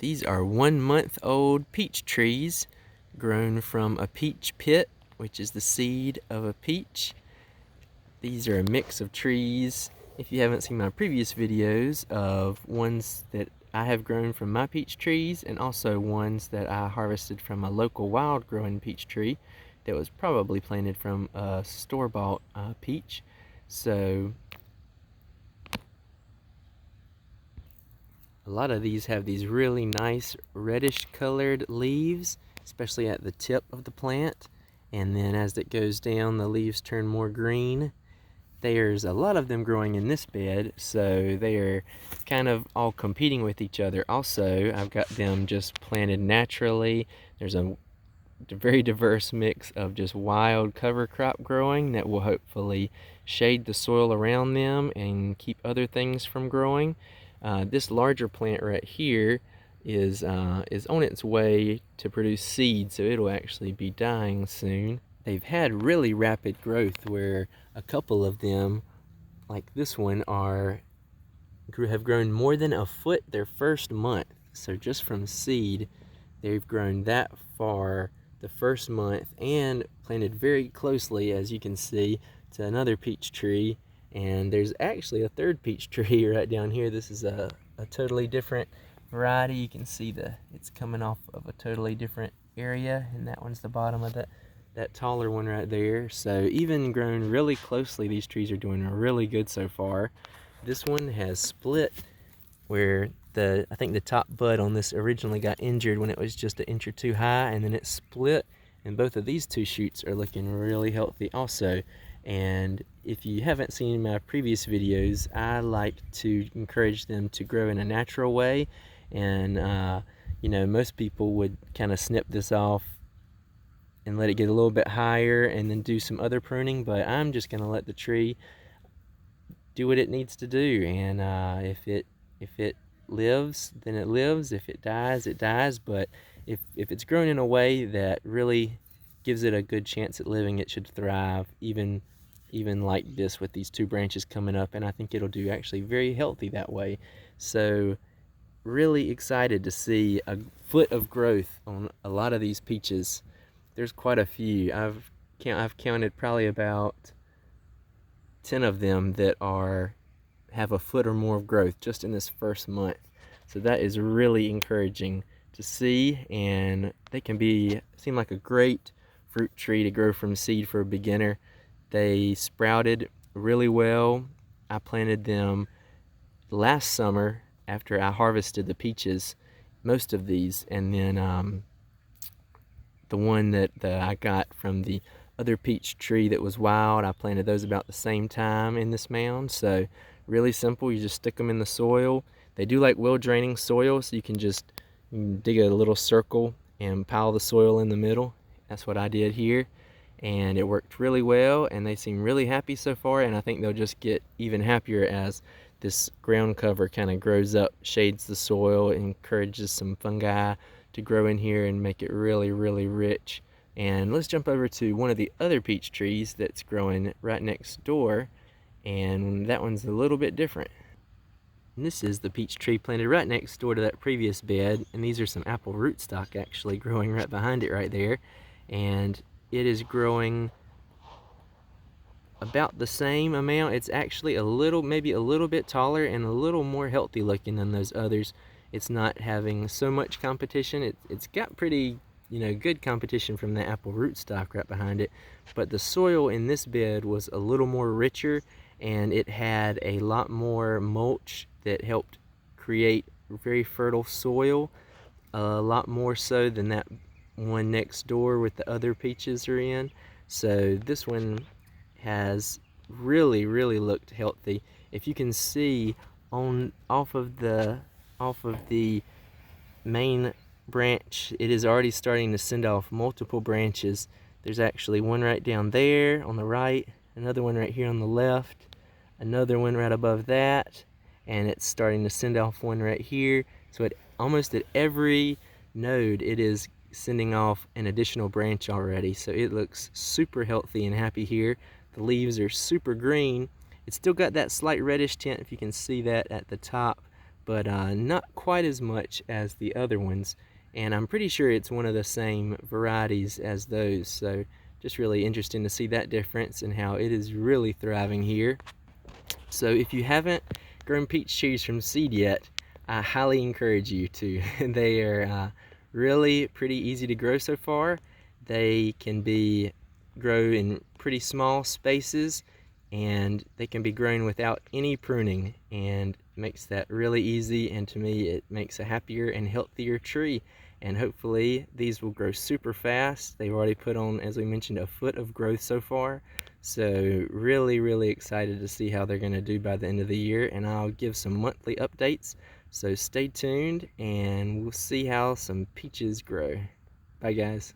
These are 1-month-old peach trees grown from a peach pit, which is the seed of a peach. These are a mix of trees. If you haven't seen my previous videos of ones that I have grown from my peach trees and also ones that I harvested from a local wild growing peach tree that was probably planted from a store-bought peach. So a lot of these have these really nice reddish colored leaves, especially at the tip of the plant. And then as it goes down, the leaves turn more green. There's a lot of them growing in this bed, so they are kind of all competing with each other. Also, I've got them just planted naturally. There's a very diverse mix of just wild cover crop growing that will hopefully shade the soil around them and keep other things from growing. This larger plant right here is on its way to produce seed, so it'll actually be dying soon. They've had really rapid growth where a couple of them, like this one, have grown more than a foot their first month. So just from seed, they've grown that far the first month and planted very closely, as you can see, to another peach tree. And there's actually a third peach tree right down here. This is a totally different variety. You can see it's coming off of a totally different area, and that one's the bottom of that taller one right there. So even grown really closely, these trees are doing really good so far. This one has split where I think the top bud on this originally got injured when it was just an inch or two high, and then it split, and both of these two shoots are looking really healthy also. And if you haven't seen my previous videos, I like to encourage them to grow in a natural way. And you know, most people would kind of snip this off and let it get a little bit higher and then do some other pruning, but I'm just going to let the tree do what it needs to do. And if it lives, then it lives. If it dies, it dies. But if it's grown in a way that really gives it a good chance at living, it should thrive, even like this with these two branches coming up. And I think it'll do actually very healthy that way. So really excited to see a foot of growth on a lot of these peaches. There's quite a few. I've counted probably about 10 of them that have a foot or more of growth just in this first month. So that is really encouraging to see, and they can seem like a great fruit tree to grow from seed for a beginner. They sprouted really well. I planted them last summer after I harvested the peaches, most of these, and then the one that I got from the other peach tree that was wild, I planted those about the same time in this mound. So really simple, you just stick them in the soil. They do like well draining soil, so you can dig a little circle and pile the soil in the middle. That's what I did here, and it worked really well, and they seem really happy so far, and I think they'll just get even happier as this ground cover kind of grows up, shades the soil, encourages some fungi to grow in here and make it really, really rich. And let's jump over to one of the other peach trees that's growing right next door, and that one's a little bit different. And this is the peach tree planted right next door to that previous bed, and these are some apple rootstock actually growing right behind it right there. And it is growing about the same amount. It's actually maybe a little bit taller and a little more healthy looking than those others. It's not having so much competition. It's got pretty, good competition from the apple rootstock right behind it, but the soil in this bed was a little more richer, and it had a lot more mulch that helped create very fertile soil, a lot more so than that one next door with the other peaches are in. So this one has really, really looked healthy. If you can see off of the main branch, it is already starting to send off multiple branches. There's actually one right down there on the right, another one right here on the left, another one right above that, and it's starting to send off one right here. So almost at every node, it is sending off an additional branch already. So it looks super healthy and happy here. The leaves are super green. It's still got that slight reddish tint, if you can see that at the top, but not quite as much as the other ones. And I'm pretty sure it's one of the same varieties as those. So just really interesting to see that difference and how it is really thriving here. So if you haven't grown peach trees from seed yet, I highly encourage you to. They are really pretty easy to grow so far. They can be grown in pretty small spaces, and they can be grown without any pruning, and makes that really easy, and to me it makes a happier and healthier tree. And hopefully these will grow super fast. They've already put on, as we mentioned, a foot of growth so far. So really excited to see how they're going to do by the end of the year, and I'll give some monthly updates. So stay tuned and we'll see how some peaches grow. Bye guys.